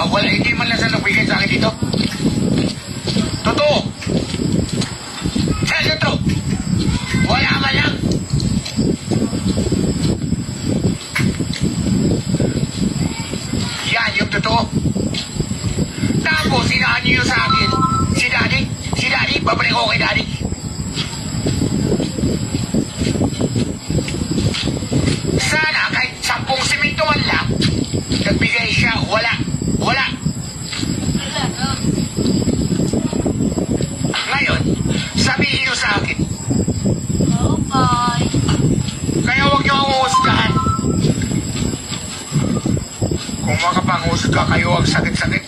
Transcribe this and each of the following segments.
Wala, hindi man lang sa nagbigay sa akin dito. Totoo. Saan ito? Wala man lang. Yan yung totoo. Tapos, sinahan niyo sa akin. Si Daddy, babalik ko kay Daddy. Sana kahit 10 simento man lang, nagbigay siya. Wala. Ngayon, sabihin niyo sa akin. Okay. Kaya huwag niyo akong husgahan. Kung makapanghusga kayo ang sakit-sakit,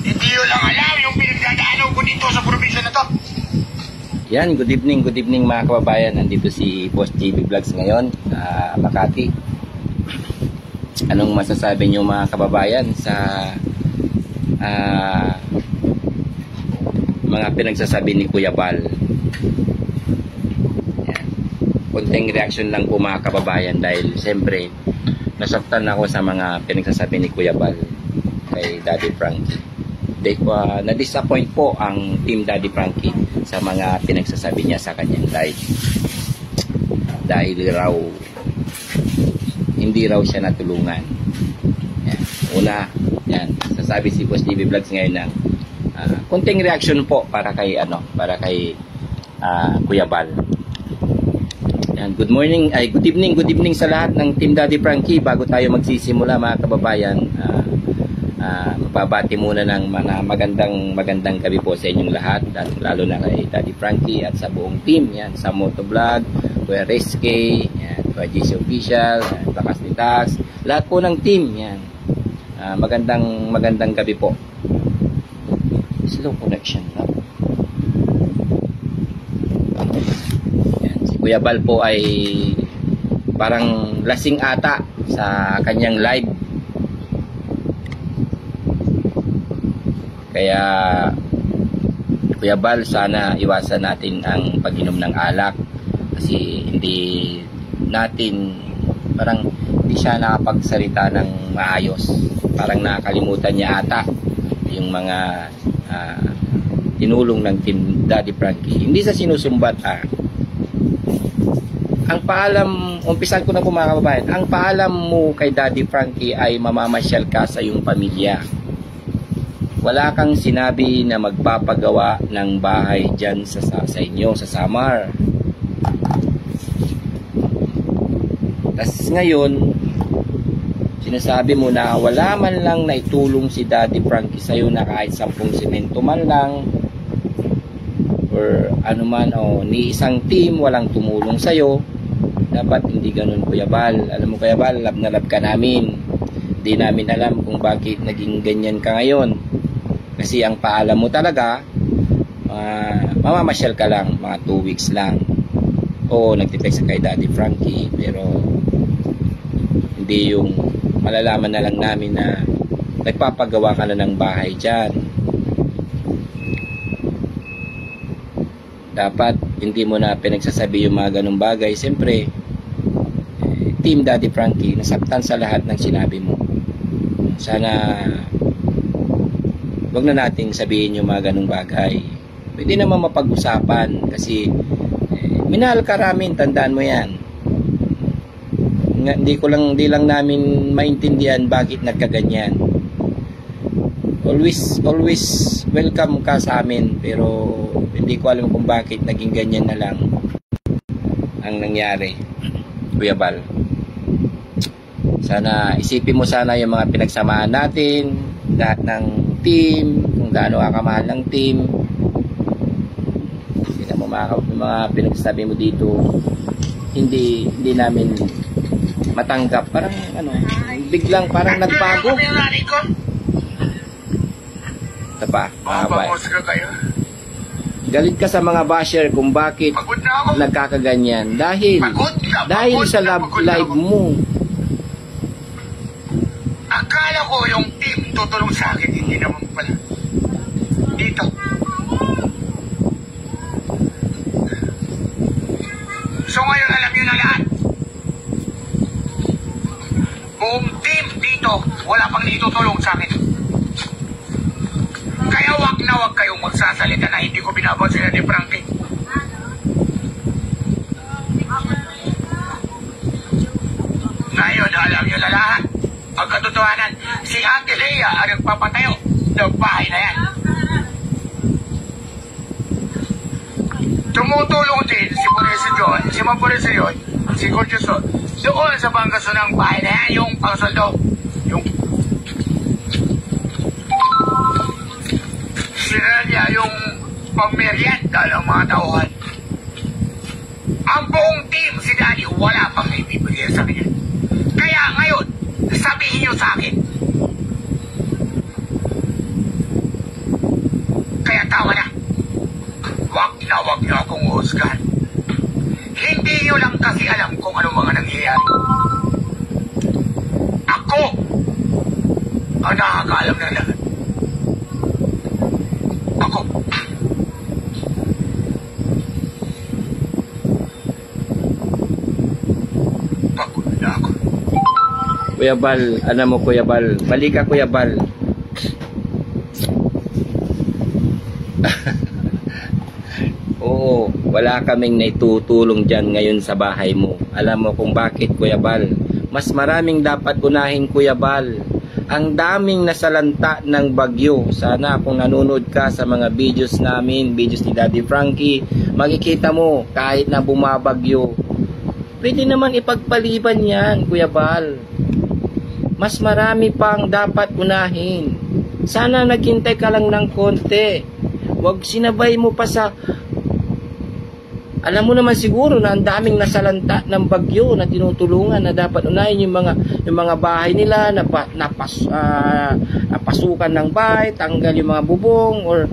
hindi nyo lang alam yung pinagdadaanan ko dito sa probinsya na to. Yan, good evening mga kababayan. Nandito si Boss JB Vlogs ngayon, Makati. Anong masasabi niyo mga kababayan sa mga pinagsasabi ni Kuya Bal? Yan. Konting reaction lang po mga kababayan dahil siyempre nasaktan ako sa mga pinagsasabi ni Kuya Bal kay Daddy Frankie. Na-disappoint po ang Team Daddy Frankie sa mga pinagsasabi niya sa kanyang live. Dahil raw hindi raw siya natulungan. Yan. Una, yan, sasabi si Boss JB Vlogs ngayon ng konting reaction po para kay Kuya Bal. Yan, good evening sa lahat ng Team Daddy Frankie. Bago tayo magsisimula mga kababayan, mapabati muna ng mga magandang gabi po sa inyong lahat, lalo na kay Daddy Frankie at sa buong team, yan, sa Motovlog, Kuya Reske, yan, Kuya JC Official, yan, Bakas ni Tax, lahat po ng team, yan. Magandang gabi po. Slow connection na. Yan, si Kuya Bal po ay parang lasing ata sa kanyang live. Kaya Kuya Bal, sana iwasan natin ang pag-inom ng alak kasi hindi siya nakapagsalita ng maayos. Parang nakakalimutan niya ata yung mga tinulong ng Team Daddy Frankie. Hindi sa sinusumbat Ang paalam, umpisan ko na po mga kababayan, ang paalam mo kay Daddy Frankie ay mamamasyal ka sa iyong pamilya. Wala kang sinabi na magpapagawa ng bahay dyan sa inyo, sa Samar. Tapos ngayon, sinasabi mo na wala man lang naitulong si Daddy Frankie sa'yo na kahit 10 simento man lang or ano man, ni isang team walang tumulong sa'yo. Dapat hindi ganun, Kuya Bal. Alam mo, Kuya Bal, love na love ka namin. Hindi namin alam kung bakit naging ganyan ka ngayon. Kasi ang paalam mo talaga, mamamasyal ka lang, mga 2 weeks lang. Oo, nagtitext kay Daddy Frankie, pero hindi yung malalaman na lang namin na nagpapagawa ka na ng bahay dyan. Dapat hindi mo na pinagsasabi yung mga ganung bagay. Siyempre, Team Daddy Frankie, nasaktan sa lahat ng sinabi mo. Sana wag na nating sabihin yung mga ganung bagay. Pwede naman mapag-usapan kasi minahal ka ramin, tandaan mo yan. Hindi lang namin maintindihan bakit nagkaganyan. Always welcome ka sa amin, pero hindi ko alam kung bakit naging ganyan na lang ang nangyari, Kuya Bal. Sana isipin mo sana yung mga pinagsamahan natin, lahat ng team, kung gaano kakamahal ng team. Hindi mo mga pinagsasabi mo dito, hindi namin matanggap. Parang biglang parang nagbago. Ito pa, galit ka sa mga basher kung bakit nagkakaganyan. Dahil sa live mo. Akala ko yung team tutulong sa akin, hindi naman pala. Dito. So ngayon alam nyo na lahat. Buong team dito to, wala pang itutulong sa akin. Kaya wag na wag kayong magsasalita na hindi ko binabansin ni Frankie. Ngayon, alam nyo na lahat. Ang katotohanan, si Ate Lea ang nagpapatayo ng bahay na yan. Tumutulong din si Puresi John, si Mapuresi yun, si Gorgeoso, doon sa panggaso ng bahay na yan, yung pangsoldo. Yung sila niya yung pamerienda ng mga tauhan. Ang buong team, si Daddy, wala pang ibibigay sa kanya. Kaya ngayon, sabihin niyo sa akin. Kaya tama na. Wag niyo akong uhusgan. Hindi niyo lang kasi alam kung ano mga nangyayari. Ako ang nakakaalam na lahat. Ako. Pagod na ako. Kuya Bal, ano mo Kuya Bal? Mali ka Kuya Bal. Oo, wala kaming naitutulong dyan ngayon sa bahay mo. Alam mo kung bakit Kuya Bal? Mas maraming dapat unahin Kuya Bal. Ang daming nasalanta ng bagyo. Sana kung nanonood ka sa mga videos namin, videos ni Daddy Frankie, makikita mo kahit na bumabagyo. Pwede naman ipagpaliban yan Kuya Bal. Mas marami pang dapat unahin. Sana naghintay ka lang ng konti. Huwag sinabay mo pa sa... Alam mo naman siguro na ang daming nasalanta ng bagyo na tinutulungan na dapat unahin yung mga bahay nila napasukan ng bahay, tanggal yung mga bubong or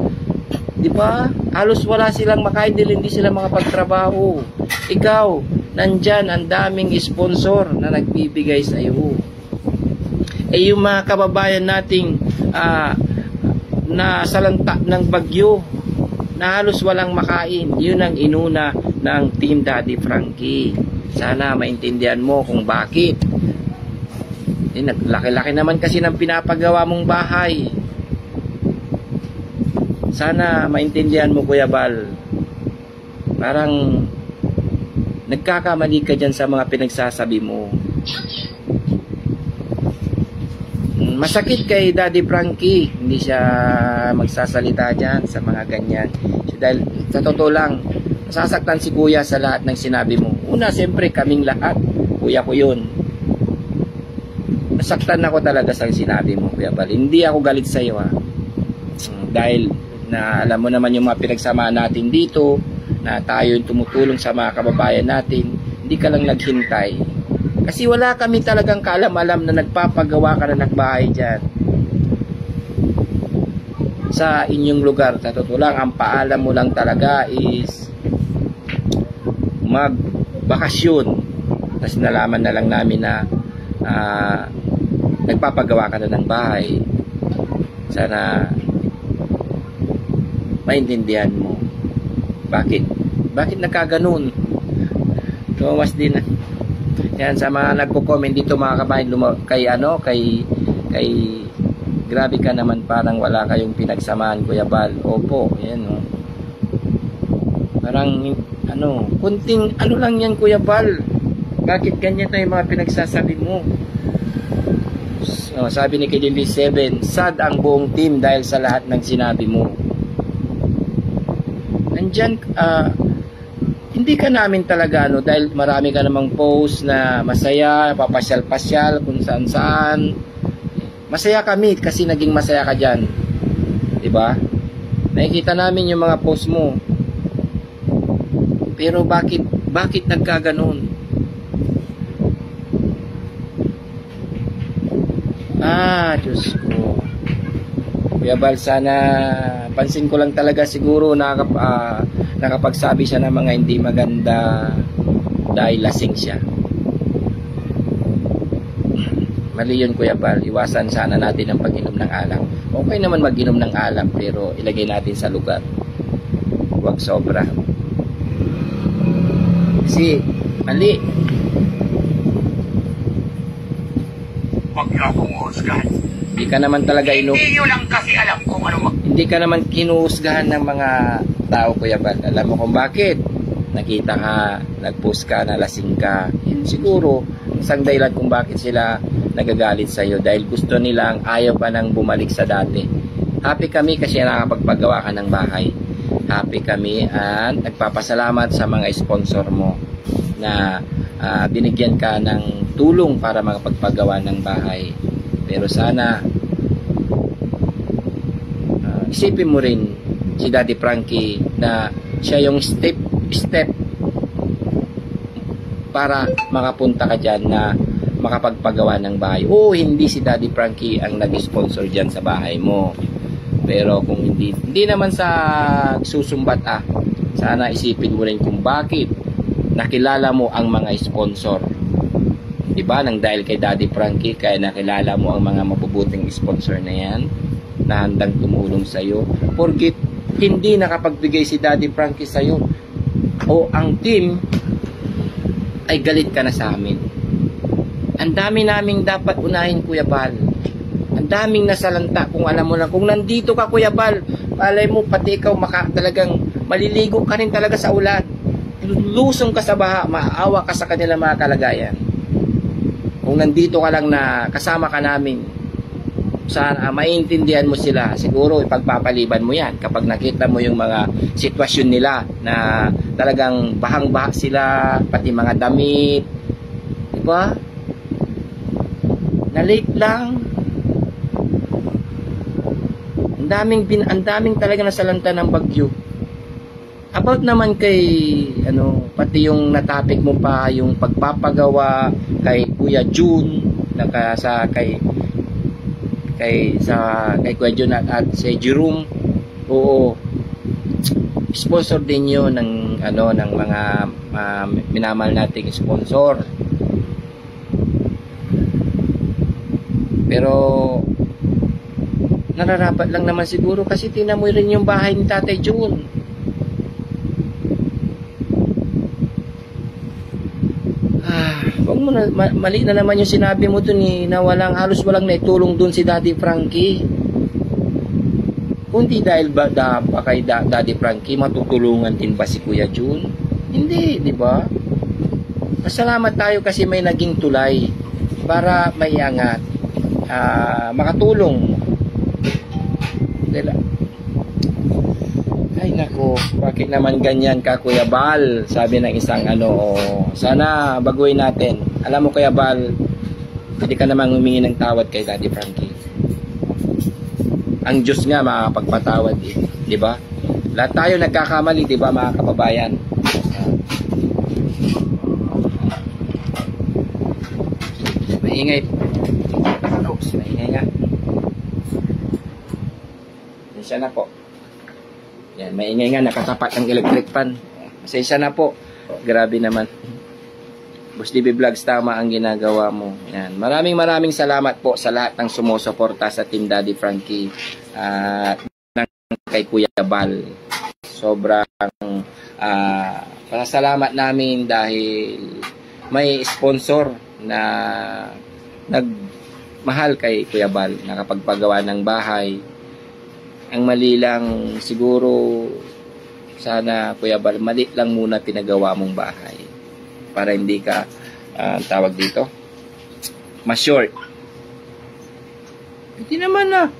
di ba? Halos wala silang makain dahil hindi sila makapagtrabaho. Ikaw, nandyan ang daming sponsor na nagbibigay sa iyo. Eh yung mga kababayan nating nasalanta ng bagyo na halos walang makain, yun ang inuna ng Team Daddy Frankie. Sana maintindihan mo kung bakit. Laki-laki naman kasi ng pinapagawa mong bahay. Sana maintindihan mo Kuya Bal. Parang nagkakamali ka dyan sa mga pinagsasabi mo. Masakit kay Daddy Frankie, hindi siya magsasalita dyan sa mga ganyan. So, dahil sa totoo lang, nasasaktan si Kuya sa lahat ng sinabi mo. Una, siyempre kaming lahat, Kuya ko yun. Nasaktan ako talaga sa sinabi mo Kuya Bal. Hindi ako galit sa iyo ha. Dahil na alam mo naman yung mga pinagsamaan natin dito, na tayo yung tumutulong sa mga kababayan natin, hindi ka lang naghintay. Kasi wala kami talagang kaalam-alam na nagpapagawa ka na ng bahay dyan sa inyong lugar. Sa totoo lang, ang paalam mo lang talaga is magbakasyon. Tapos nalaman na lang namin na nagpapagawa ka na ng bahay. Sana maintindihan mo. Bakit nagkaganon? Tumawas din na. Yan sa mga nagko-comment dito mga kabayan kay grabe ka naman, parang wala kayong pinagsamaan Kuya Bal. Opo, yan oh. Parang kunting lang yan Kuya Bal. Bakit ganyan tayo mga pinagsasabi mo? So, sabi ni KDB 7, sad ang buong team dahil sa lahat ng sinabi mo. Nandyan hindi ka namin talaga dahil marami ka namang post na masaya, papasyal-pasyal kung saan-saan. Masaya kami kasi naging masaya ka dyan. Diba? Nakikita namin yung mga post mo. Pero bakit nagkaganon? Diyos ko. Kuya Bal, sana pansin ko lang talaga siguro nakapagsabi siya ng mga hindi maganda dahil lasing siya. Mali yun Kuya Bal, iwasan sana natin ang pag-inom ng alak. Okay naman mag-inom ng alak pero ilagay natin sa lugar, huwag sobra. Kasi mali. Huwag niyo akong husgahan. Hindi ka naman talaga Hindi niyo lang kasi alam kung ano hindi ka naman kinuhusgahan ng mga tao, Kuya Bal. Alam mo kung bakit? Nakita ka, nag-post ka, nalasing ka. Yun siguro, isang dahilan kung bakit sila nagagalit sa'yo. Dahil gusto nilang ayaw ka nang bumalik sa dati. Happy kami kasi nakapagpagawa ka ng bahay. Happy kami at nagpapasalamat sa mga sponsor mo na binigyan ka ng tulong para makapagpagawa ng bahay. Pero sana isipin mo rin si Daddy Frankie na siya yung step para makapunta ka dyan na makapagpagawa ng bahay. O hindi si Daddy Frankie ang nag-sponsor dyan sa bahay mo. Pero kung hindi naman sa susumbat sana isipin mo rin kung bakit nakilala mo ang mga sponsor. Diba? Nang dahil kay Daddy Frankie, kaya nakilala mo ang mga mabubuting sponsor na yan na handang tumulong sa'yo. Porkit hindi nakapagbigay si Daddy Frankie sa'yo o ang team ay galit ka na sa amin. Ang dami naming dapat unahin, Kuya Bal. Ang daming nasalanta kung alam mo na. Kung nandito ka, Kuya Bal, palay mo pati ikaw talagang maliligo ka rin talaga sa ulan. Lusong ka sa baha, maawa ka sa kanila mga kalagayan. Kung nandito ka lang na kasama ka namin, sana maintindihan mo sila. Siguro ipagpapaliban mo yan kapag nakita mo yung mga sitwasyon nila na talagang bahang-baha sila, pati mga damit. Diba? Na-late lang. Ang daming talaga nasalanta ng bagyo. About naman kay pati yung natapik mo pa yung pagpapagawa kay Kuya June kay Kuya June at si Jerome. Oo. Sponsor din 'yon ng ng mga minamahal nating sponsor. Pero nararapat lang naman siguro kasi tingnan mo rin yung bahay ni Tatay June. Wag mo na, mali na naman yung sinabi mo dun na halos walang naitulong dun si Daddy Frankie. Kundi dahil ba kay Daddy Frankie matutulungan din ba si Kuya June? Hindi, di ba? Pasalamat tayo kasi may naging tulay para may angat, makatulong. Ay nako, bakit naman ganyan ka, Kuya Bal? Sabi ng isang sana baguhin natin. Alam mo, Kuya Bal, hindi ka namang humingi ng tawad kay Daddy Frankie. Ang Diyos nga makakapagpatawad di ba? Lahat tayo nagkakamali, di ba, mga kababayan? Maingay. Oops, maingay nga. Pasensya na po. Yan, maingay nga, nakatapat ng electric fan. Pasensya na po. Grabe naman. Boss DB Vlogs, tama ang ginagawa mo. Yan. Maraming salamat po sa lahat ng sumusuporta sa Team Daddy Frankie at kay Kuya Bal. Sobrang pasalamat namin dahil may sponsor na nagmahal kay Kuya Bal, nakapagpagawa ng bahay. Ang mali lang siguro, sana Kuya Bal, mali lang muna pinagawa mong bahay para hindi ka tawag dito mas short. Hindi naman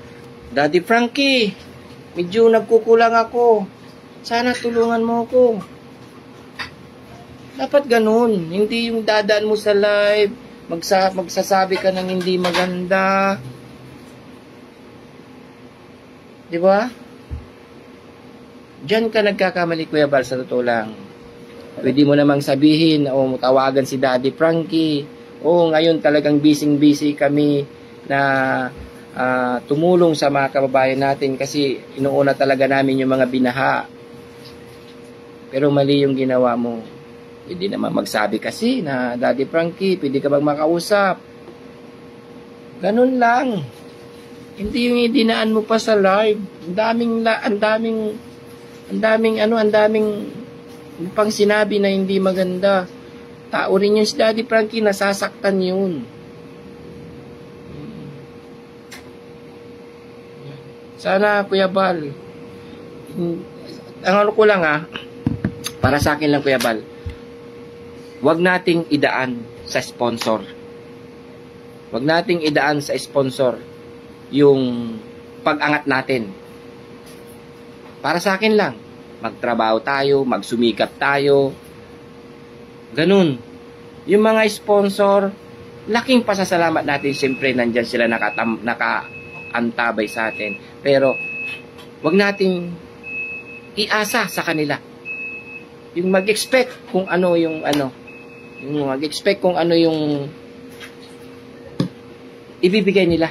Daddy Frankie, medyo nagkukulang ako, sana tulungan mo ako. Dapat ganun, hindi yung dadaan mo sa live magsasabi ka ng hindi maganda, di ba? Diyan ka nagkakamali, Kuya Bal, sa totoo lang. Pwede mo namang sabihin o tawagan si Daddy Frankie. Ngayon talagang busy kami na tumulong sa mga kababayan natin kasi inuuna talaga namin yung mga binaha. Pero mali yung ginawa mo. Pwede naman magsabi kasi na, Daddy Frankie, pwede ka bang makausap? Ganun lang. Hindi yung idinaan mo pa sa live. Ang daming pang sinabi na hindi maganda. Tao rin yung si Daddy Frankie, nasasaktan yun. Sana, Kuya Bal, ang ano ko lang para sa akin lang, Kuya Bal, wag nating idaan sa sponsor. Wag nating idaan sa sponsor yung pag-angat natin. Para sa akin lang, magtrabaho tayo, magsumikap tayo. Ganun. Yung mga sponsor, laking pasasalamat natin. Siyempre, nandyan sila nakaantabay sa atin. Pero, wag nating iasa sa kanila. Yung mag-expect kung ano yung yung mag-expect kung ano yung ibibigay nila.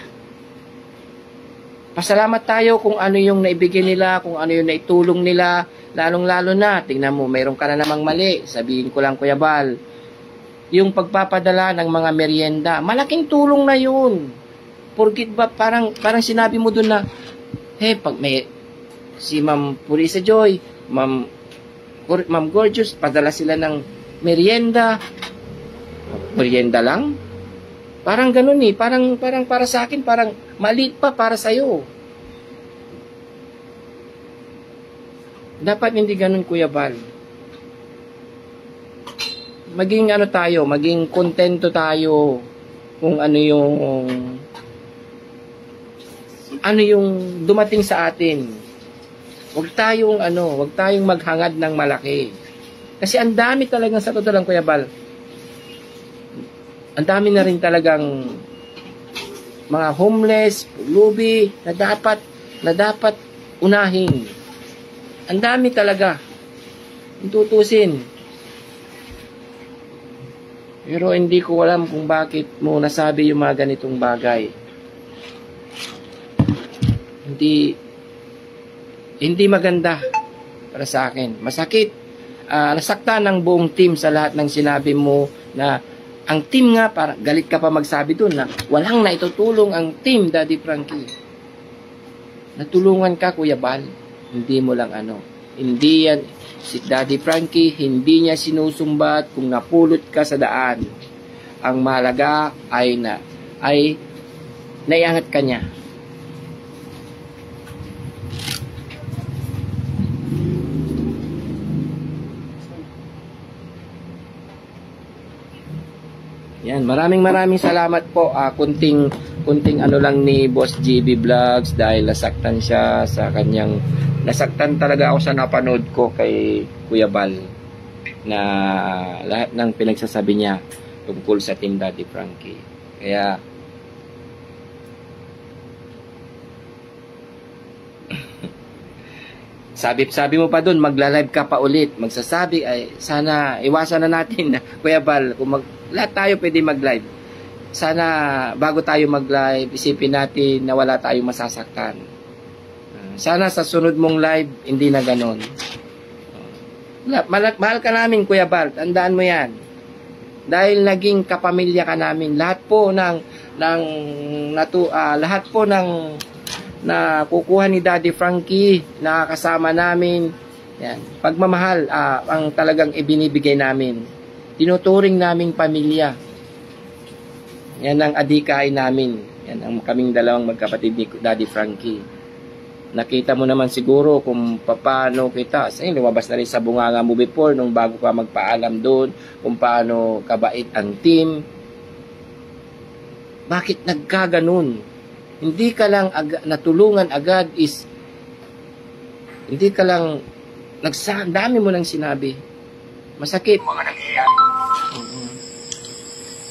Pasalamat tayo kung ano yung naibigay nila, kung ano yung naitulong nila, lalong-lalo na, tingnan mo, mayroon ka na namang mali. Sabihin ko lang, Kuya Bal, yung pagpapadala ng mga merienda, malaking tulong na yun. Porkit ba, parang sinabi mo dun na, hey, pag may, si Ma'am Purisa Joy, Ma'am Gorgeous, padala sila ng merienda. Merienda lang? Parang ganun parang para sa akin, parang maliit pa para sa'yo. Dapat hindi ganun, Kuya Bal. Maging tayo, maging kontento tayo kung ano yung dumating sa atin. Huwag tayong maghangad ng malaki. Kasi ang dami talagang, sa totoo lang, Kuya Bal, ang dami na rin talagang mga homeless, lubi, na dapat unahin. Ang dami talaga. Kung tutusin. Pero hindi ko alam kung bakit mo nasabi yung mga ganitong bagay. Hindi maganda para sa akin. Masakit. Nasaktan ng buong team sa lahat ng sinabi mo na ang team nga, galit ka pa magsabi doon na walang naitutulong ang team, Daddy Frankie. Natulungan ka, Kuya Bal. Hindi mo lang Hindi yan, si Daddy Frankie, hindi niya sinusumbat kung napulot ka sa daan. Ang mahalaga ay naiangat ka niya. Yan, maraming salamat po. Kunting lang ni Boss GB Vlogs dahil nasaktan siya sa kanyang, nasaktan talaga ako sa napanood ko kay Kuya Bal na lahat ng pinagsasabi niya tungkol sa Team Daddy Frankie. Kaya sabi mo pa doon, magla-live ka pa ulit, magsasabi, ay sana iwasan na natin, Kuya Bal, kung lahat tayo pwede mag-live. Sana bago tayo mag-live, isipin natin na wala tayong masasaktan. Sana sa sunod mong live, hindi na ganon. Mahal ka namin, Kuya Bal, tandaan mo yan. Dahil naging kapamilya ka namin, lahat po na kukuha ni Daddy Frankie, nakakasama namin. Yan. Pagmamahal ang talagang ibinibigay namin. Tinuturing naming pamilya. Yan ang adikain namin. Yan ang kaming dalawang magkapatid ni Daddy Frankie. Nakita mo naman siguro kung paano kita. Lumabas na rin sa Bunganga Movie before nung bago ka magpaalam doon kung paano kabait ang team. Bakit nagkaganon? Hindi ka lang natulungan agad hindi ka lang dami mo nang sinabi. Masakit. Mga nangyayari.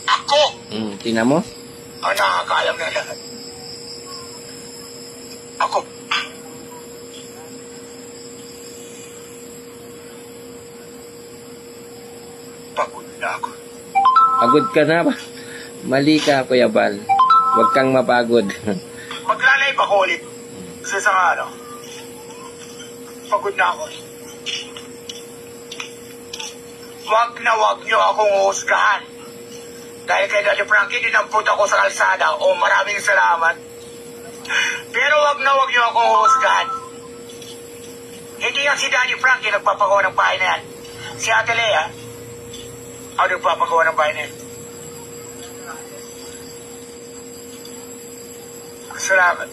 Ako! Tingnan mo? Ang nakakaalam na lahat. Ako. Pagod na ako. Pagod ka na ba? Mali ka, Kuya Bal. Huwag kang mapagod. Magla-live ako ulit. Sa isang pagod na ako. Wag niyo akong uhusgahan. Dahil kay Daddy Frankie, dinampot ako sa kalsada. Maraming salamat. Pero wag niyo akong uhusgahan. Hindi yan si Daddy Frankie nagpapagawa ng bahay na yan. Si Ate Lea ang nagpapagawa ng bahay na yan. Salamat.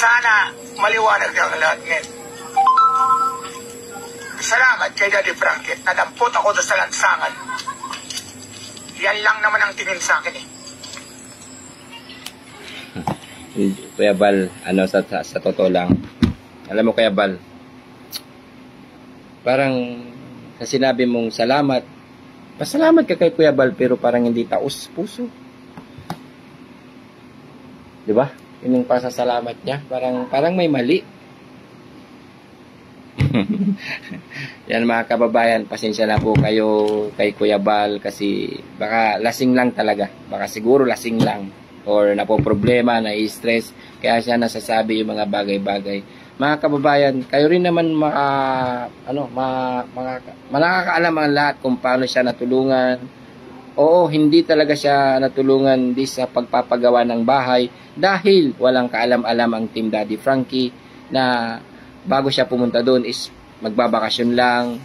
Sana maliwanag ang lahat ngayon. Salamat kay Daddy Frankie. Nadampot ako sa lansangan. Yan lang naman ang tingin sa akin eh. Kuya Bal, sa totoo lang, alam mo Kuya Bal, parang sa sinabi mong salamat, pasalamat ka kay Kuya Bal pero parang hindi taos puso. Di ba? Yun yung pasasalamat niya, parang may mali. Yan mga kababayan, pasensya na po kayo kay Kuya Bal kasi baka lasing lang talaga, baka siguro lasing lang or napoproblema, na-stress, kaya siya nasasabi yung mga bagay-bagay. Mga kababayan, kayo rin naman nakakaalam ang lahat kung paano siya natulungan. Oo, hindi talaga siya natulungan di sa pagpapagawa ng bahay dahil walang kaalam-alam ang Team Daddy Frankie na bago siya pumunta doon is magbabakasyon lang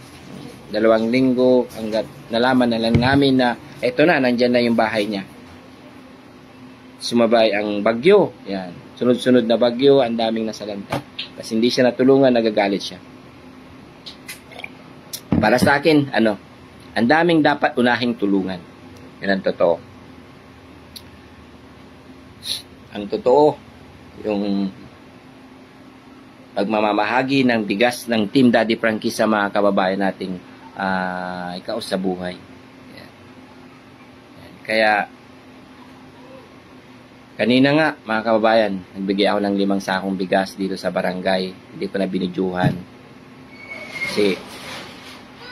2 linggo hanggat nalaman na lang namin na eto na, nandyan na yung bahay niya. Sumabay ang bagyo. Yan. Sunod-sunod na bagyo, ang daming nasalanta. Kasi hindi siya natulungan, nagagalit siya. Para sa akin, ang daming dapat unahing tulungan. Yan ang totoo. Ang totoo, yung pagmamahagi ng bigas ng Team Daddy Frankie sa mga kababayan nating ikaw sa buhay. Yan. Yan. Kaya, kanina nga, mga kababayan, nagbigay ako ng 5 sakong bigas dito sa barangay. Hindi ko na binidyuhan. Kasi,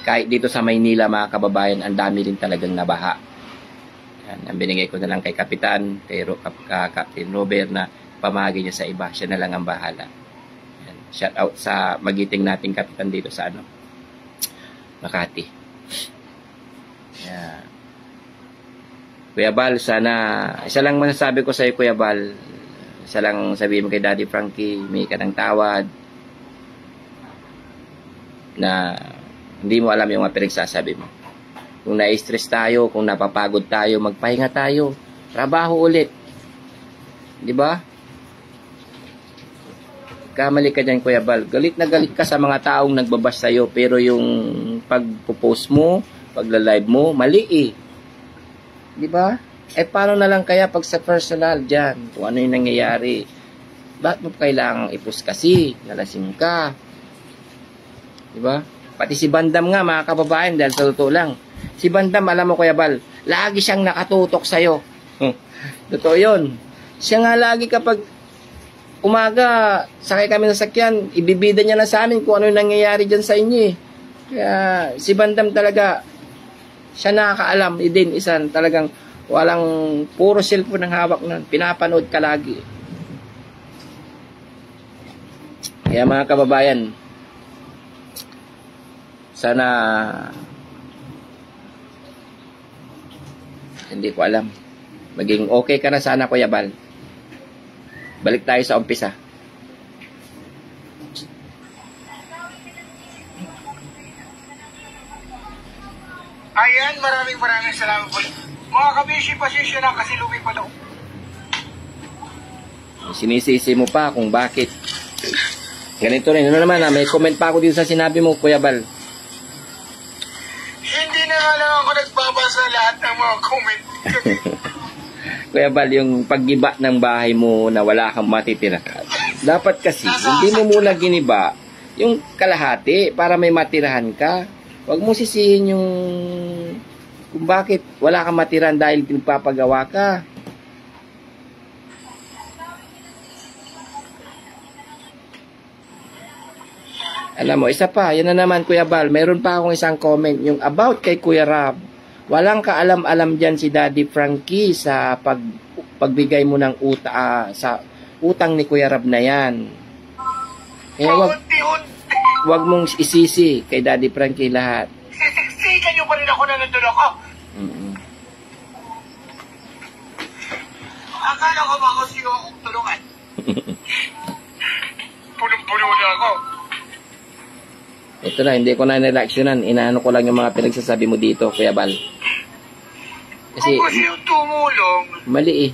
kahit dito sa Maynila, mga kababayan, ang dami rin talagang nabaha. Yan, ang binigay ko na lang kay Kapitan, kay Captain Robert na pamahagi niya sa iba. Siya na lang ang bahala. Yan, shout out sa magiting nating Kapitan dito sa Makati. Yan. Kuya Bal, sana, isa lang masasabi ko sa iyo, Kuya Bal, isa lang sabihin mo kay Daddy Frankie, may ka ng tawad, na hindi mo alam yung mga pinagsasabi mo. Kung na-stress tayo, kung napapagod tayo, magpahinga tayo, trabaho ulit. Di ba? Kamali ka dyan, Kuya Bal. Galit na galit ka sa mga taong nagbabash sa'yo, pero yung pagpo-post mo, pagla-live mo, mali eh. Di ba? Paano na lang kaya pag sa personal dyan? Kung ano yung nangyayari? Bakit mo kailangang i-post kasi? Nalasing ka. Di ba? Pati si Bandam nga, mga kababayan, dahil sa totoo lang. Si Bandam, alam mo Kuya Bal, lagi siyang nakatutok sa'yo. Totoo yun. Siya nga lagi kapag umaga, sakay kami ng sakyan, ibibida niya na sa amin kung ano yung nangyayari dyan sa inyo eh. Kaya si Bandam talaga, siya nakakaalam, din isan talagang walang puro cellphone ng hawak na pinapanood ka lagi. Kaya mga kababayan, sana hindi ko alam. Maging okay ka na sana, Kuya Bal. Balik tayo sa umpisa. Ayan, maraming salamat po. Mga kabishi, pasensya na kasi lumipad ako. Sinisisi mo pa kung bakit. Ganito rin. Ano naman may comment pa ako dito sa sinabi mo, Kuya Bal. Hindi na nga lang ako nagbabasa lahat ng mga comment. Kuya Bal, yung paggiba ng bahay mo na wala kang matitira. Dapat kasi, hindi mo muna giniba yung kalahati para may matirahan ka. Huwag mo sisihin yung kung bakit wala kang matiran dahil pinagpapagawa ka. Alam mo, isa pa, yan na naman Kuya Bal, mayroon pa akong isang comment, yung about kay Kuya Rab. Walang kaalam-alam dyan si Daddy Frankie sa pagbigay mo ng sa utang ni Kuya Rab na yan. Kaya wag mong isisi kay Daddy Frankie lahat. Sisiksikan nyo pa rin ako na nandun ako. Akala ko ba ako sino akong tulungan? Punong-puno na ako. Ito na, hindi ko na nireaksyonan. Inaano ko lang yung mga pinagsasabi mo dito, Kuya Bal. Kasi, kung gusto yung tumulong, mali eh.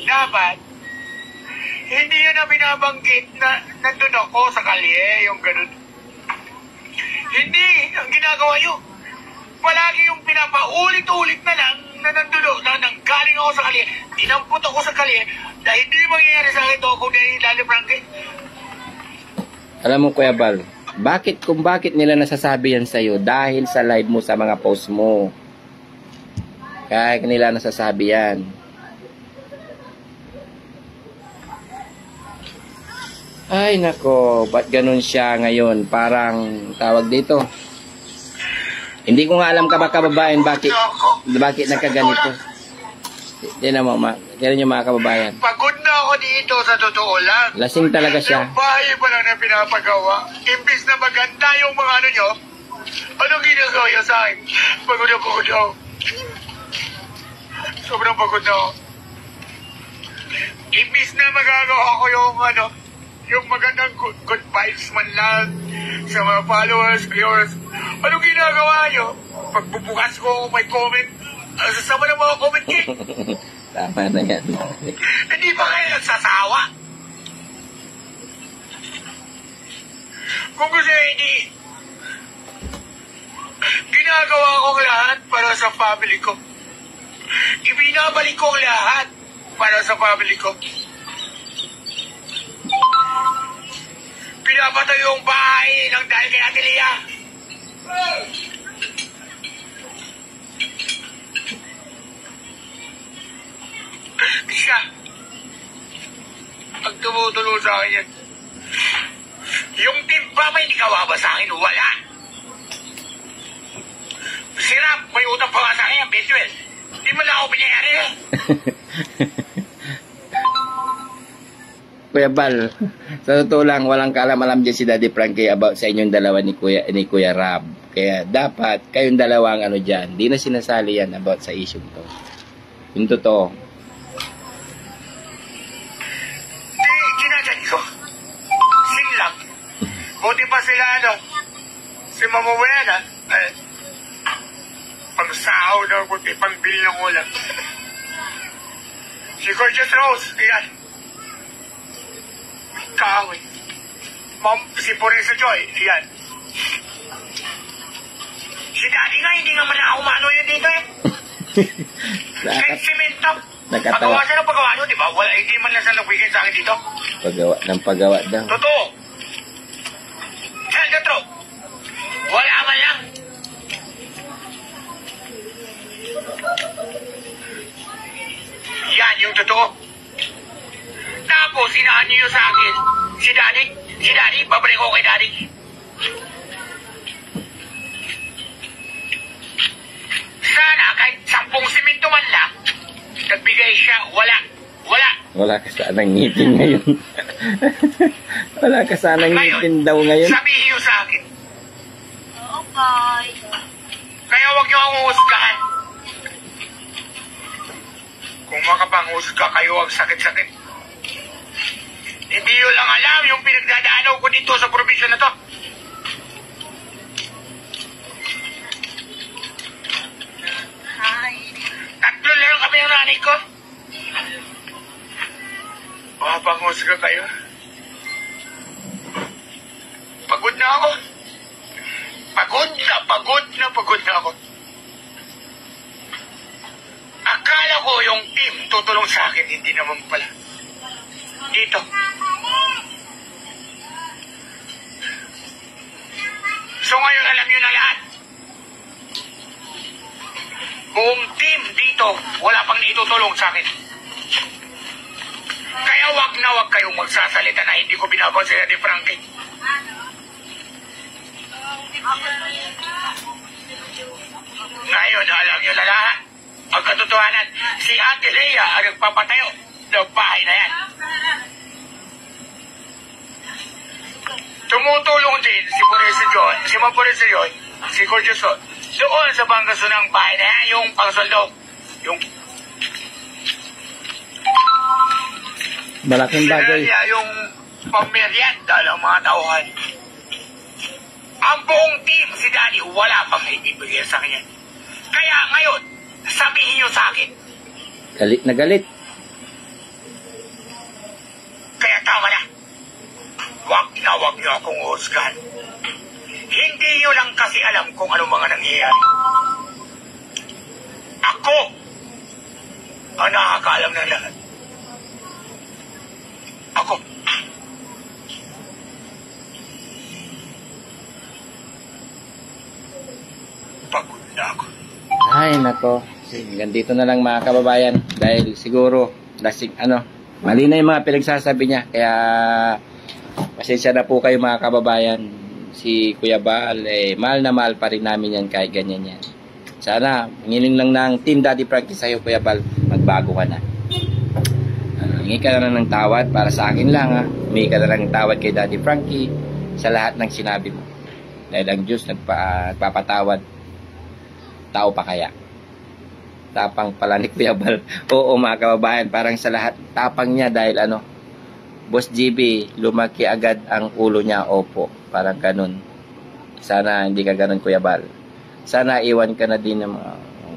dapat, Hindi yun na binabanggit na nandun ako sa kalye, yung ganun. Hindi, ang ginagawa nyo, palagi yung pinapaulit-ulit na lang na nandun, na nanggaling ako sa kalye, dinampot ako sa kalye, na hindi mangyayari sa akin ito kung dahil Daddy Frankie. Alam mo, Kuya Bal, kung bakit nila nasasabi yan sa'yo? Dahil sa live mo, sa mga post mo. Kaya nila nasasabi yan. Ay, nako, ba't ganun siya ngayon? Parang, tawag dito. Hindi ko nga alam ka ba kababayan, bakit nagkaganito? Yan mo, yan yung mga kababayan. Pagod na ako dito sa totoo lang. Lasing talaga siya. Yung bahay pa lang na pinapagawa. Imbis na maganda yung mga ano nyo, anong ginagawa nyo sa akin? Pagod ako. Sobrang pagod na ako. Imbis na magagawa ko yung magandang good vibes man lang sa mga followers, viewers. Anong ginagawa nyo? Pagbubukas ko may comment, sasama ng mga comment kit. Tama na yan. Hindi ba kayo nagsasawa? Kung gusto hindi, ginagawa kong lahat para sa family ko. Ibinabalik kong lahat para sa family ko. Pinapatay yung bahay ng dahil kay Ate Lia. Siya, ang tumutulong sa akin yan. Yung timpa may hindi kawawa sa akin, wala. Sirap, may utang pa nga sa akin, Betwell. Hindi mo lang ako pinayari eh. Kuya Bal, sa totoo lang, walang kaalam-alam dyan si Daddy Frankie about sa inyong dalawa ni Kuya Rab. Kaya dapat, kayong dalawang ano dyan, di na sinasali yan about sa issue to. Yung totoo. Ginagyan ko. Sing lang. Buti pa sila si Mama Buena, pang-sahaw na buti, pang-bili ng ulam. Si Gorgeous Rose, yan. Kaaway. Si Purisa Joy, yan. Si Daddy nga, hindi nga man ako umano yun dito eh. Kahit simento. Pagawa siya ng pagawa nyo, di ba? Wala, hindi man lang siya nag-weekend sa akin dito. Pagawa daw. Totoo. Tell the truth. Wala man lang. Yan yung totoo. Tapos, sinahan niyo sa akin, si Daddy, babalik ko kay Daddy. Sana, kahit 10 simento man lang, nagbigay siya, wala. Wala ka sanang ngipin ngayon. Wala ka sanang ngipin daw ngayon. Sabihin niyo sa akin. Okay. Kaya huwag niyo akong husgahan. Kung makapanghusga kayo, ang sakit-sakit. Hindi yun lang alam yung pinagdadaanan ko dito sa probinsya na to. Hi. Tatlo lang kami ng nanay ko. Mapanghusga kayo. Pagod na ako. Pagod na ako. Akala ko yung team tutulong sa akin, hindi naman pala. Dito. So ngayon alam nyo na lahat. Buong team dito, wala pang naitutulong sa akin. Kaya wag kayong magsasalita na hindi ko binabaw si Daddy Frankie. Ngayon, alam nyo na lahat. Ang katotohanan, si Ate Lea ang nagpapatayo ng bahay na yan. Tumutulong din si Mapurisa Joy, si Gorgeous Rose, doon sa pangkasunang bahay na yan, yung pangsoldo. Yung Malaking bagay. Yung pamerienda ng mga tauhan. Ang buong team, si Daddy, wala pang ibibigay sa kanya. Kaya ngayon, sabihin niyo sa akin. Galit na galit. wag niyo akong husgan. Hindi niyo lang kasi alam kung ano mga nangyayari. Ako ang nakakaalam ng lahat. Ako. Pagod na ako. Ay, nako. Hanggang dito na lang mga kababayan. Dahil siguro, mali na yung mga pinagsasabi niya. Kaya, pasensya na po kayo mga kababayan. Si Kuya Bal, mahal na mahal pa rin namin yan kahit ganyan yan. Sana, hingin lang ng Team Daddy Frankie sa'yo, Kuya Bal, magbago ka na. Hingi ka na ng tawad para sa akin lang, ha. Hingi ka na ng tawad kay Daddy Frankie sa lahat ng sinabi mo. Dahil ang Diyos nagpapatawad. Tao pa kaya? Tapang pala ni Kuya Bal. Oo mga kababayan, parang sa lahat tapang niya dahil Boss GB, lumaki agad ang ulo niya. Opo, parang ganun. Sana hindi ka ganun, Kuya Bal. Sana iwan ka na din ng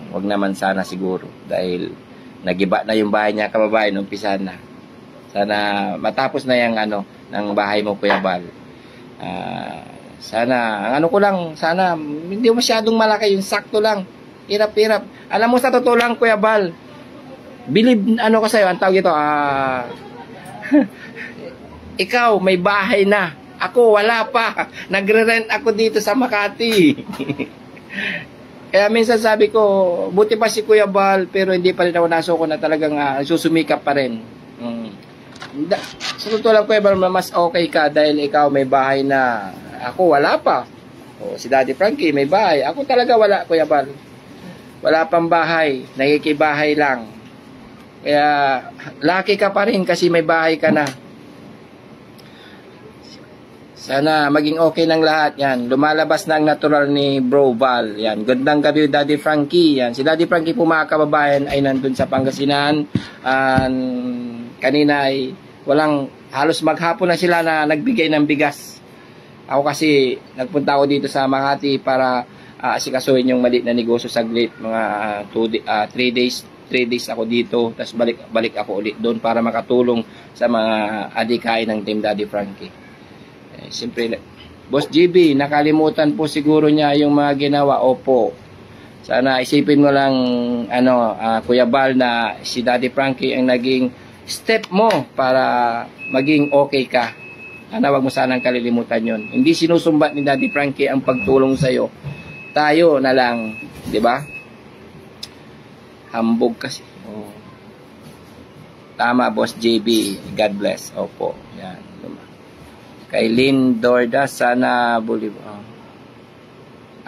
wag naman sana siguro dahil nagiba na yung bahay niya, kababayan, umpisahan na. Sana matapos na yung ng bahay mo, Kuya Bal. Sana, ang ko lang, sana hindi masyadong malaki, yung sakto lang. Hirap-hirap. Alam mo sa totoo lang, Kuya Bal, believe, ko sa'yo, ang tawag ito, ikaw, may bahay na. Ako, wala pa. Nagre-rent ako dito sa Makati. Kaya minsan sabi ko, buti pa si Kuya Bal, pero hindi pa rin ako nasuko na talagang susumikap pa rin. Sa totoo lang, Kuya Bal, mas okay ka dahil ikaw may bahay na. Ako, wala pa. O, si Daddy Frankie, may bahay. Ako talaga wala, Kuya Bal. Wala pang bahay. Nakikibahay lang. Kaya, lucky ka pa rin kasi may bahay ka na. Sana maging okay ng lahat. Yan. Lumalabas na ang natural ni Bro Val. Yan. Gandang gabi, Daddy Frankie. Yan. Si Daddy Frankie po mga kababayan ay nandun sa Pangasinan. Kanina ay halos maghapon na sila na nagbigay ng bigas. Ako kasi nagpunta ako dito sa Makati para asikasuhin yung maliit na negosyo saglit. Mga 3 days ako dito. Tapos balik ako ulit doon para makatulong sa mga adikain ng Team Daddy Frankie. Siyempre, Boss GB, nakalimutan po siguro niya yung mga ginawa. Opo. Sana isipin mo lang, Kuya Bal, na si Daddy Frankie ang naging step mo para maging okay ka. Wag mo sanang kalilimutan yun. Hindi sinusumbat ni Daddy Frankie ang pagtulong sa'yo. Tayo na lang. Diba? Hambog kasi. Oh. Tama, Boss JB. God bless. Opo. Yan. Kay Lynn Dorda, sana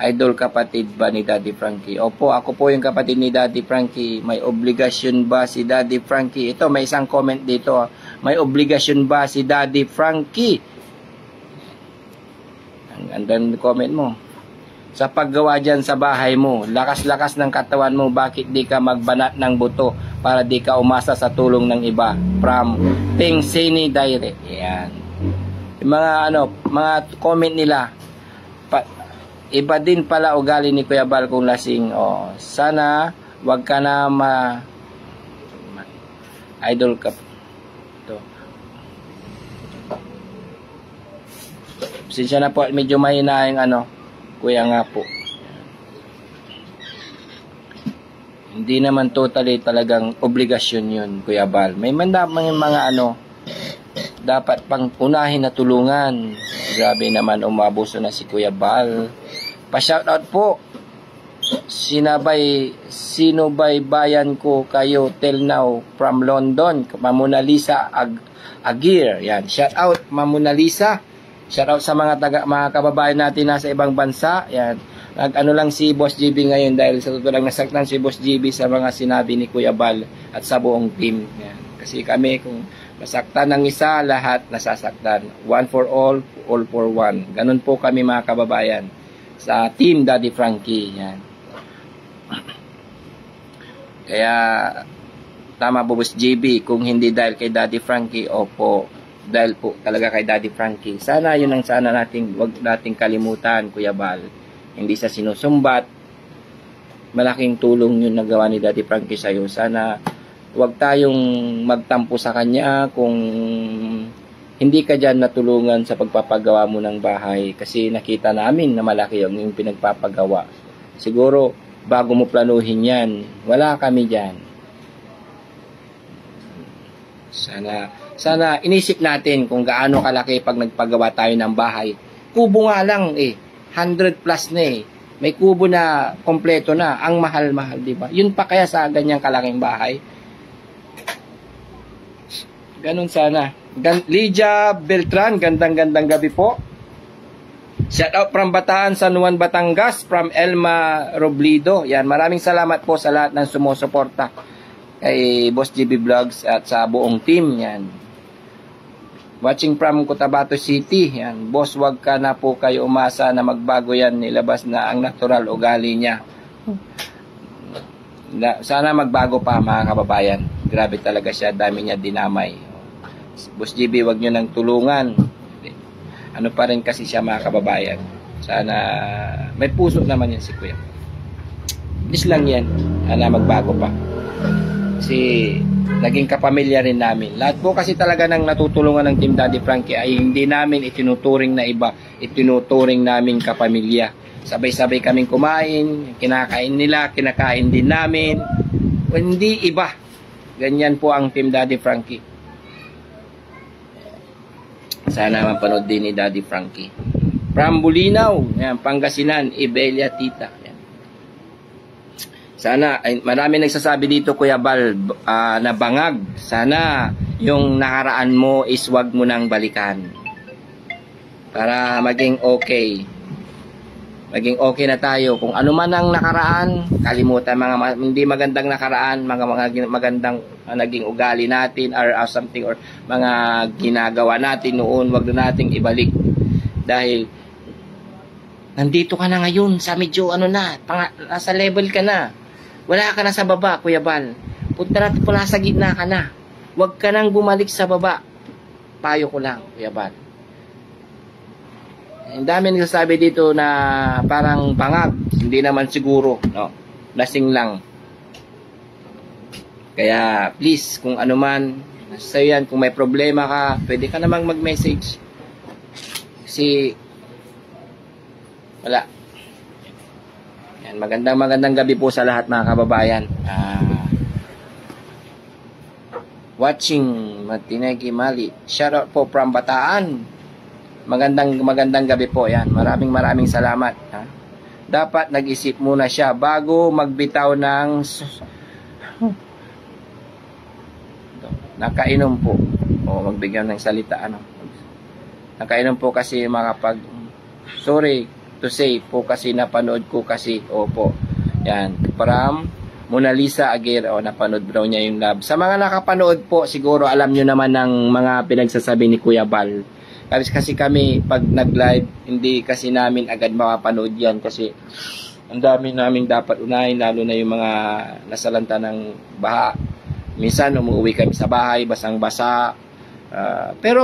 idol kapatid ba ni Daddy Frankie? Opo, ako po yung kapatid ni Daddy Frankie. May obligasyon ba si Daddy Frankie? Ito, may isang comment dito. May obligasyon ba si Daddy Frankie? Ang ganda ng comment mo. Sa paggawa dyan sa bahay mo, lakas-lakas ng katawan mo, bakit di ka magbanat ng buto para di ka umasa sa tulong ng iba? From Ping Sini Direct. Yan. Yung mga comment nila, iba din pala ugali ni Kuya Bal kung lasing. Sana wag ka na idol ka. Ito. Sinsya na po, medyo mahina yung Kuya nga po. Hindi naman totally talagang obligasyon yun, Kuya Bal. May mga dapat pang unahin na tulungan. Grabe naman, umabuso na si Kuya Bal. Pa-shoutout po. Sino ba'y bayan ko kayo till now from London? Mona Lisa Agir. Yan, shoutout Mona Lisa. Shoutout sa mga kababayan natin nasa ibang bansa. Yan. Lang si Boss GB ngayon dahil sa totoo lang nasaktan si Boss GB sa mga sinabi ni Kuya Bal at sa buong team. Yan. Kasi kami kung nasaktan ng isa, lahat nasasaktan. One for all for one. Ganun po kami mga kababayan sa Team Daddy Frankie. Yan. Kaya tama po Boss JB, kung hindi dahil kay Daddy Frankie, opo, dahil po talaga kay Daddy Frankie. Sana yun ang sana wag nating kalimutan, Kuya Bal. Hindi sa sinusumbat. Malaking tulong yun nagawa ni Daddy Frankie sa'yo. Sana wag tayong magtampo sa kanya kung hindi ka dyan natulungan sa pagpapagawa mo ng bahay kasi nakita namin na malaki yung pinagpapagawa. Siguro, bago mo planuhin yan, wala kami dyan. Sana inisip natin kung gaano kalaki pag nagpagawa tayo ng bahay. Kubo nga lang 100 plus na May kubo na kompleto na. Ang mahal-mahal, di ba? Yun pa kaya sa ganyang kalaking bahay. Ganun sana. Lydia Beltran, gandang-gandang gabi po. Shout out from Bataan, San Juan, Batangas, from Elma Robledo. Yan, maraming salamat po sa lahat ng sumusuporta kay Boss GB Vlogs at sa buong team. Yan. Watching from Cotabato City. Yan, boss, wag ka na po kayo umasa na magbago yan. Nilabas na ang natural ugali niya. Sana magbago pa mga kababayan. Grabe talaga siya, dami niya dinamay. Boss GB, wag nyo nang tulungan. Ano pa rin kasi siya mga kababayan. Sana may puso naman yan si Kuya. Please lang yan. Sana magbago pa. Kasi naging kapamilya rin namin. Lahat po kasi talaga ng natutulungan ng Team Daddy Frankie ay hindi namin itinuturing na iba. Itinuturing namin kapamilya. Sabay-sabay kaming kumain. Kinakain nila, kinakain din namin. Hindi iba. Ganyan po ang Team Daddy Frankie. Sana mapanood din ni Daddy Frankie. From Bulinaw, yan, Pangasinan, Ibelia Tita. Yan. Sana, marami nagsasabi dito, Kuya Bal, na bangag. Sana yung nakaraan mo is wag mo nang balikan. Para maging okay. Maging okay na tayo. Kung ano man ang nakaraan, kalimutan mga hindi magandang nakaraan, mga magandang naging ugali natin or something or mga ginagawa natin noon, wag na nating ibalik. Dahil nandito ka na ngayon sa medyo nasa level ka na. Wala ka na sa baba, Kuya Bal. Punta natin po nasa gitna ka na. Wag ka nang bumalik sa baba. Payo ko lang, Kuya Bal. Ang dami nagsasabi dito na parang bangag. Hindi naman siguro, no? Lasing lang. Kaya please, kung ano man, sa'yo yan, kung may problema ka, pwede ka namang mag-message. Kasi wala. Yan, magandang gabi po sa lahat mga kababayan. Watching Matinegi Mali. Shout out po from Bataan. Magandang gabi po yan. Maraming salamat. Ha? Dapat nag-isip muna siya bago magbitaw ng nakainom po. O magbigyan ng salita Nakainom po kasi sorry to say po kasi napanood ko kasi opo. Yan. From Mona Lisa Aguirre, napanood daw niya yung love. Sa mga nakapanood po, siguro alam nyo naman ng mga pinagsasabi ni Kuya Bal. Kasi kami, pag nag-live, hindi kasi namin agad makapanood yan kasi ang dami namin dapat unahin, lalo na yung mga nasalanta ng baha. Minsan, umuwi kami sa bahay, basang-basa. Pero,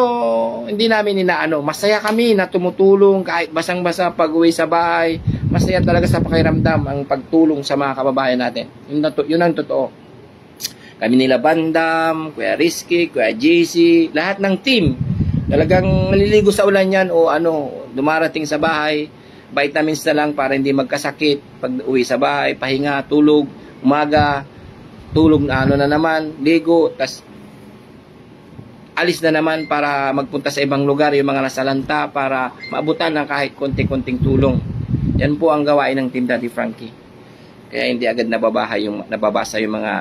hindi namin inaano. Masaya kami na tumutulong kahit basang-basa pag uwi sa bahay. Masaya talaga sa pakiramdam ang pagtulong sa mga kababayan natin. Yun ang totoo. Kami nila Bandam, Kuya Rizky, Kuya JC, lahat ng team. Talagang naliligo sa ulan yan o dumarating sa bahay, vitamins na lang para hindi magkasakit. Pag uwi sa bahay, pahinga, tulog, umaga, tulog na naman, ligo, tas alis na naman para magpunta sa ibang lugar yung mga nasalanta para maabutan ng kahit konting-konting tulong. Yan po ang gawain ng Team Daddy Frankie. Kaya hindi agad nababasa yung mga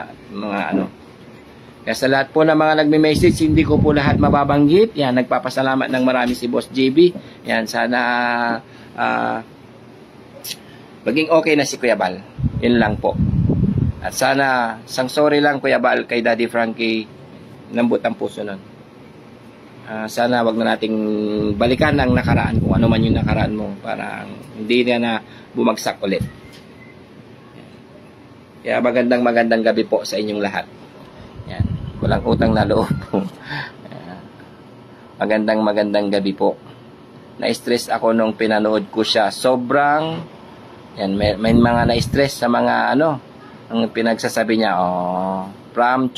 Kaya sa lahat po ng mga nagme-message, hindi ko po lahat mababanggit. Yan, nagpapasalamat ng marami si Boss JB. Yan, sana maging okay na si Kuya Bal. Yun lang po. At sana, sorry lang Kuya Bal kay Daddy Frankie, lambot ang puso nun. Sana wag na nating balikan ang nakaraan, kung ano man yung nakaraan mo, para hindi na bumagsak ulit. Kaya magandang gabi po sa inyong lahat. Yan. Walang utang na loob po. Magandang gabi po. Na-stress ako nung pinanood ko siya. Sobrang, yan, may mga na-stress sa mga ang pinagsasabi niya. From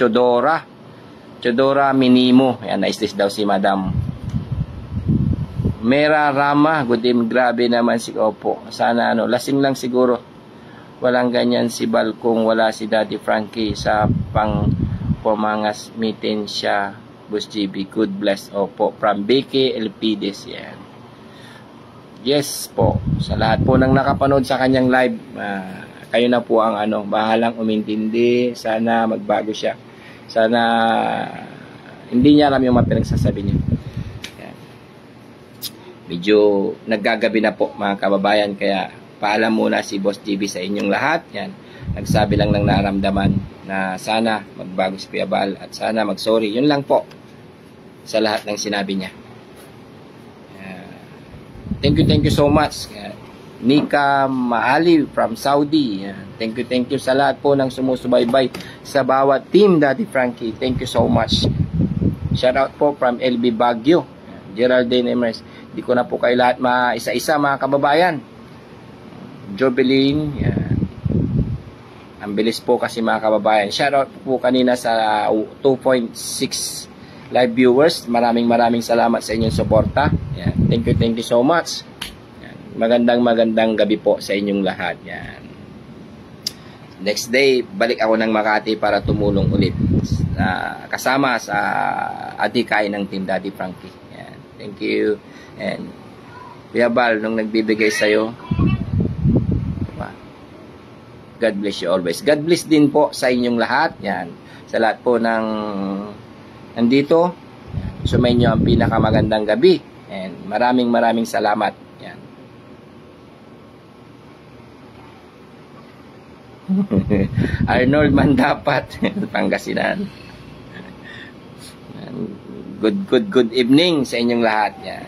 Chodora Minimo. Yan, na-stress daw si Madam. Mera Rama, good evening. Grabe naman si Opo. Sana lasing lang siguro. Walang ganyan si Bal kung wala si Daddy Frankie sa pang pumangas meeting siya. Boss GB, good bless. Opo, from BK Elpides yan. Yes po. Sa lahat po ng nakapanood sa kanyang live, kayo na po ang bahalang umintindi. Sana magbago siya. Sana hindi niya alam yung mga pinagsasabi niya. Yan. Medyo naggagabi na po mga kababayan, kaya paalam muna si Boss GB sa inyong lahat. Yan. Nagsabi lang ng naramdaman na sana magbago si Kuya Bal at sana mag-sorry. Yun lang po sa lahat ng sinabi niya. Thank you so much. Nika Maali from Saudi. Thank you sa lahat po ng sumusubaybay sa bawat team Daddy Frankie. Thank you so much. Shout out po from LB Baguio. Geraldine Emers. Di ko na po kayo lahat isa-isa mga kababayan. Jobeline. Ang bilis po kasi mga kababayan. Shout out po kanina sa 2.6 live viewers. Maraming salamat sa inyong suporta. Yan. Thank you so much. Yan. Magandang gabi po sa inyong lahat. Yan. Next day, balik ako ng Makati para tumulong ulit kasama sa adhikain ng Team Daddy Frankie. Yan. Thank you. And Kuya Bal, nung nagbibigay sa'yo, God bless you always. God bless din po sa inyong lahat. Yan. Sa lahat po ng nandito, sumayin nyo ang pinakamagandang gabi. And maraming salamat. Yan. Arnold man dapat. Pangasinan. Good evening sa inyong lahat. Yan.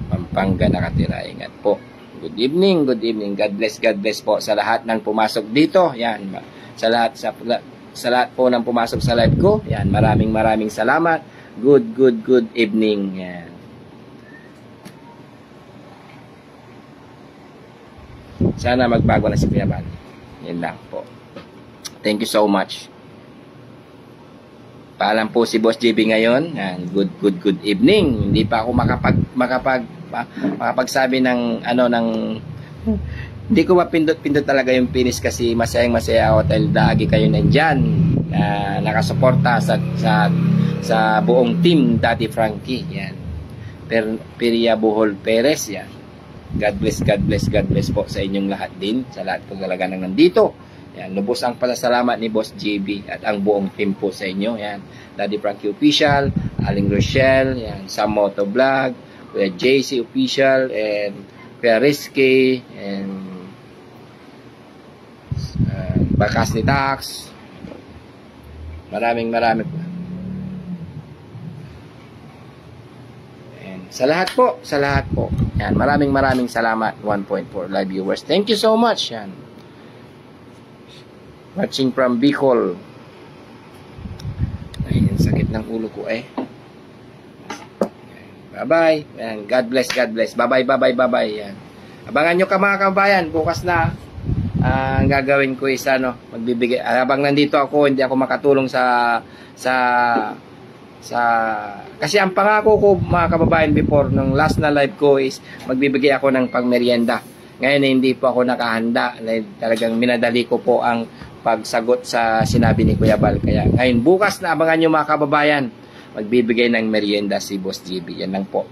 Pampanga nakatira. Ingat po. Good evening. God bless po sa lahat ng pumasok dito. Yan. Sa lahat po ng pumasok sa live ko. Yan, maraming salamat. Good evening. Yan. Sana magbago na si Kuya Bal. Yan lang po. Thank you so much. Paalam po si Boss JB ngayon. Yan, good evening. Hindi pa ako makapagsabi ng hindi ko mapindot talaga yung finish kasi masaya ako dahil lagi kayo nandyan nakasuporta sa buong team Daddy Frankie. Yan. Peria Bohol Perez. Yan. God bless po sa inyong lahat din, sa lahat po talaga nang nandito. Yan. Lubos ang pasasalamat ni Boss JB at ang buong team po sa inyo. Yan. Daddy Frankie Official, Aling Rochelle, yan. Sam Moto Vlog, Kuya JC Official, and Kuya Rizky, and Bakas ni Tax. Maraming po. And sa lahat po. Yan, maraming salamat. 1.4 live viewers. Thank you so much. Yan. Watching from Bicol. Ayun, sakit ng ulo ko eh. Bye-bye. Yan, God bless. Bye-bye. Yan. Abangan nyo ka mga kabayan. Bukas na. Ang gagawin ko is magbibigay. Habang nandito ako, hindi ako makatulong sa kasi ang pangako ko mga kababayan before nung last na live ko is magbibigay ako ng pangmerienda. Ngayon hindi po ako nakahanda. Talagang minadali ko po ang pagsagot sa sinabi ni Kuya Bal. Kaya ngayon bukas na abangan nyo mga kababayan, magbibigay ng merienda si Boss GB. Yan lang po.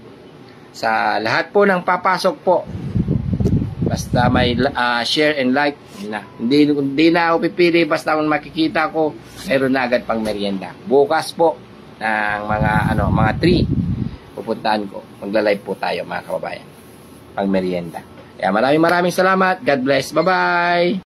Sa lahat po ng papasok po, basta may share and like na. Hindi na ako pipili, basta kung makikita ko mayroon na agad pang merienda. Bukas po ng mga 3 pupuntahan ko. Magla-live po tayo mga kababayan. Pang merienda. Kaya maraming salamat. God bless. Bye-bye.